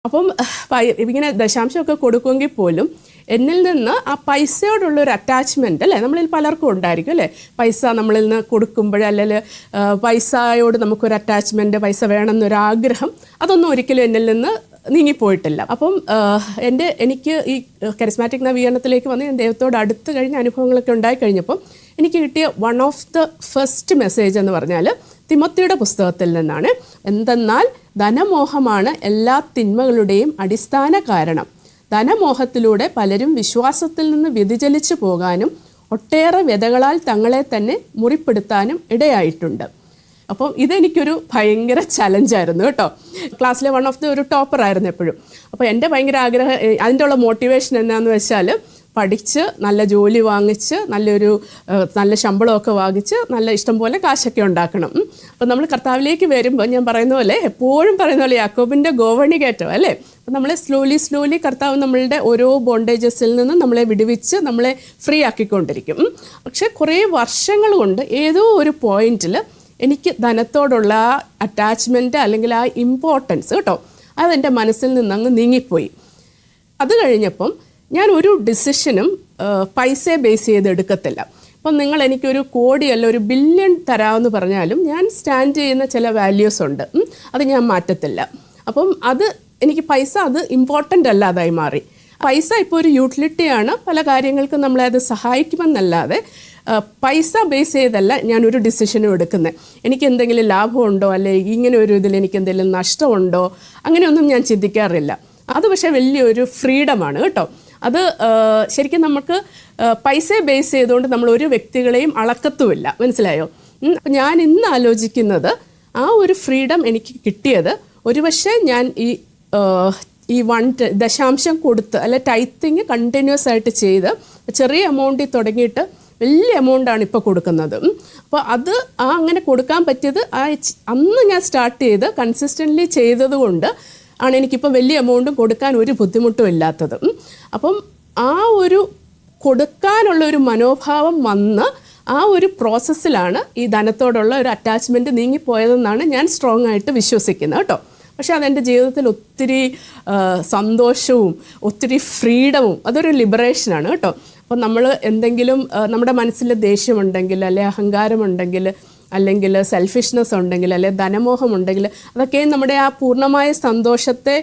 അപ്പം ഇങ്ങനെ ദശാംശമൊക്കെ കൊടുക്കുമെങ്കിൽ പോലും എന്നിൽ നിന്ന് ആ പൈസയോടുള്ളൊരു അറ്റാച്ച്മെൻറ്റ് അല്ലേ, നമ്മളിൽ പലർക്കും ഉണ്ടായിരിക്കും അല്ലേ, പൈസ നമ്മളിൽ നിന്ന് കൊടുക്കുമ്പോൾ അല്ലെങ്കിൽ പൈസയോട് നമുക്കൊരു അറ്റാച്ച്മെൻറ്റ്, പൈസ വേണമെന്നൊരാഗ്രഹം, അതൊന്നും ഒരിക്കലും എന്നിൽ നിന്ന് നീങ്ങിപ്പോയിട്ടില്ല. അപ്പം എനിക്ക് ഈ കരിസ്മാറ്റിക് നവീകരണത്തിലേക്ക് വന്ന് ഞാൻ ദൈവത്തോട് അടുത്ത് കഴിഞ്ഞ അനുഭവങ്ങളൊക്കെ ഉണ്ടായിക്കഴിഞ്ഞപ്പം എനിക്ക് കിട്ടിയ one of the first message എന്ന് പറഞ്ഞാൽ തിമോത്തിയുടെ പുസ്തകത്തിൽ നിന്നാണ്. എന്തെന്നാൽ ധനമോഹമാണ് എല്ലാ തിന്മകളുടെയും അടിസ്ഥാന കാരണം. ധനമോഹത്തിലൂടെ പലരും വിശ്വാസത്തിൽ നിന്ന് വ്യതിചലിച്ചു പോകാനും ഒട്ടേറെ വ്യതകളാൽ തങ്ങളെ തന്നെ മുറിപ്പെടുത്താനും ഇടയായിട്ടുണ്ട്. അപ്പം ഇതെനിക്കൊരു ഭയങ്കര ചലഞ്ചായിരുന്നു കേട്ടോ. ക്ലാസ്സിലെ വൺ ഓഫ് ദ ഒരു ടോപ്പറായിരുന്നു എപ്പോഴും. അപ്പോൾ എൻ്റെ ഭയങ്കര ആഗ്രഹം, അതിൻ്റെ ഉള്ള മോട്ടിവേഷൻ എന്നാന്ന് വെച്ചാൽ പഠിച്ച് നല്ല ജോലി വാങ്ങിച്ച് നല്ല ശമ്പളമൊക്കെ വാങ്ങിച്ച് നല്ല ഇഷ്ടം പോലെ കാശൊക്കെ ഉണ്ടാക്കണം. അപ്പോൾ നമ്മൾ കർത്താവിലേക്ക് വരുമ്പോൾ ഞാൻ പറയുന്ന പോലെ, എപ്പോഴും പറയുന്ന പോലെ യാക്കോബിൻ്റെ ഗോവണി കയറ്റം അല്ലേ, അപ്പോൾ നമ്മളെ സ്ലോലി കർത്താവ് നമ്മളുടെ ഓരോ ബോണ്ടേജസിൽ നിന്നും നമ്മളെ വിടുവിച്ച് നമ്മളെ ഫ്രീ ആക്കിക്കൊണ്ടിരിക്കും. പക്ഷേ കുറേ വർഷങ്ങൾ കൊണ്ട് ഏതോ ഒരു പോയിന്റിൽ എനിക്ക് ധനത്തോടുള്ള ആ അറ്റാച്ച്മെൻറ്റ് അല്ലെങ്കിൽ ആ ഇമ്പോർട്ടൻസ് കേട്ടോ, അതെൻ്റെ മനസ്സിൽ നിന്നങ്ങ് നീങ്ങിപ്പോയി. അത് കഴിഞ്ഞപ്പം ഞാൻ ഒരു ഡിസിഷനും പൈസയെ ബേസ് ചെയ്ത് എടുക്കത്തില്ല. അപ്പം നിങ്ങൾ എനിക്കൊരു കോടിയല്ല ഒരു ബില്യൺ തരാമെന്ന് പറഞ്ഞാലും ഞാൻ സ്റ്റാൻഡ് ചെയ്യുന്ന ചില വാല്യൂസ് ഉണ്ട്, അത് ഞാൻ മാറ്റത്തില്ല. അപ്പം എനിക്ക് പൈസ അത് ഇമ്പോർട്ടൻ്റ് അല്ലാതായി മാറി. പൈസ ഇപ്പോൾ ഒരു യൂട്ടിലിറ്റിയാണ്, പല കാര്യങ്ങൾക്കും നമ്മളെ അത് സഹായിക്കുമെന്നല്ലാതെ പൈസ ബേസ് ചെയ്തല്ല ഞാനൊരു ഡിസിഷനും എടുക്കുന്നത്. എനിക്ക് എന്തെങ്കിലും ലാഭമുണ്ടോ അല്ലെങ്കിൽ ഇങ്ങനെ ഒരു ഇതിൽ എനിക്ക് എന്തെങ്കിലും നഷ്ടമുണ്ടോ അങ്ങനെയൊന്നും ഞാൻ ചിന്തിക്കാറില്ല. അത് പക്ഷേ വലിയൊരു ഫ്രീഡമാണ് കേട്ടോ. അത് ശരിക്കും നമുക്ക് പൈസയെ ബേസ് ചെയ്തുകൊണ്ട് നമ്മൾ ഒരു വ്യക്തികളെയും അളക്കത്തുമില്ല, മനസ്സിലായോ? ഞാൻ ഇന്ന് ആലോചിക്കുന്നത് ആ ഒരു ഫ്രീഡം എനിക്ക് കിട്ടിയത് ഒരുപക്ഷെ ഞാൻ ഈ ദശാംശം കൊടുത്ത് അല്ലെ ടൈത്തിങ് കണ്ടിന്യൂസ് ആയിട്ട് ചെയ്ത് ചെറിയ എമൗണ്ടിൽ തുടങ്ങിയിട്ട് വലിയ എമൗണ്ടാണ് ഇപ്പോൾ കൊടുക്കുന്നത്. അപ്പോൾ അങ്ങനെ കൊടുക്കാൻ പറ്റിയത് അന്ന് ഞാൻ സ്റ്റാർട്ട് ചെയ്ത് കൺസിസ്റ്റൻ്റ്ലി ചെയ്തത് കൊണ്ട് ആണ് എനിക്കിപ്പോൾ വലിയ എമൗണ്ടും കൊടുക്കാൻ ഒരു ബുദ്ധിമുട്ടും ഇല്ലാത്തത്. അപ്പം ആ ഒരു കൊടുക്കാനുള്ള ഒരു മനോഭാവം വന്ന് ആ ഒരു പ്രോസസ്സിലാണ് ഈ ധനത്തോടുള്ള ഒരു അറ്റാച്ച്മെൻറ്റ് നീങ്ങിപ്പോയതെന്നാണ് ഞാൻ സ്ട്രോങ് ആയിട്ട് വിശ്വസിക്കുന്നത് കേട്ടോ. പക്ഷേ അതെൻ്റെ ജീവിതത്തിൽ ഒത്തിരി സന്തോഷവും ഒത്തിരി ഫ്രീഡവും അതൊരു ലിബറേഷനാണ് കേട്ടോ. അപ്പം നമ്മൾ എന്തെങ്കിലും നമ്മുടെ മനസ്സിൽ ദേഷ്യമുണ്ടെങ്കിൽ അല്ലെ അഹങ്കാരമുണ്ടെങ്കിൽ അല്ലെങ്കിൽ സെൽഫിഷ്നെസ് ഉണ്ടെങ്കിൽ അല്ലെ ധനമോഹമുണ്ടെങ്കിൽ അതൊക്കെ നമ്മുടെ ആ പൂർണ്ണമായ സന്തോഷത്തെ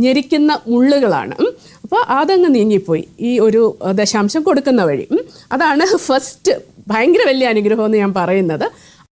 ഞെരിക്കുന്ന മുള്ളുകളാണ്. അപ്പോൾ അതങ്ങ് നീങ്ങിപ്പോയി ഈ ഒരു ദശാംശം കൊടുക്കുന്ന വഴി. അതാണ് ഫസ്റ്റ് ഭയങ്കര വലിയ അനുഗ്രഹം എന്ന് ഞാൻ പറയുന്നത്.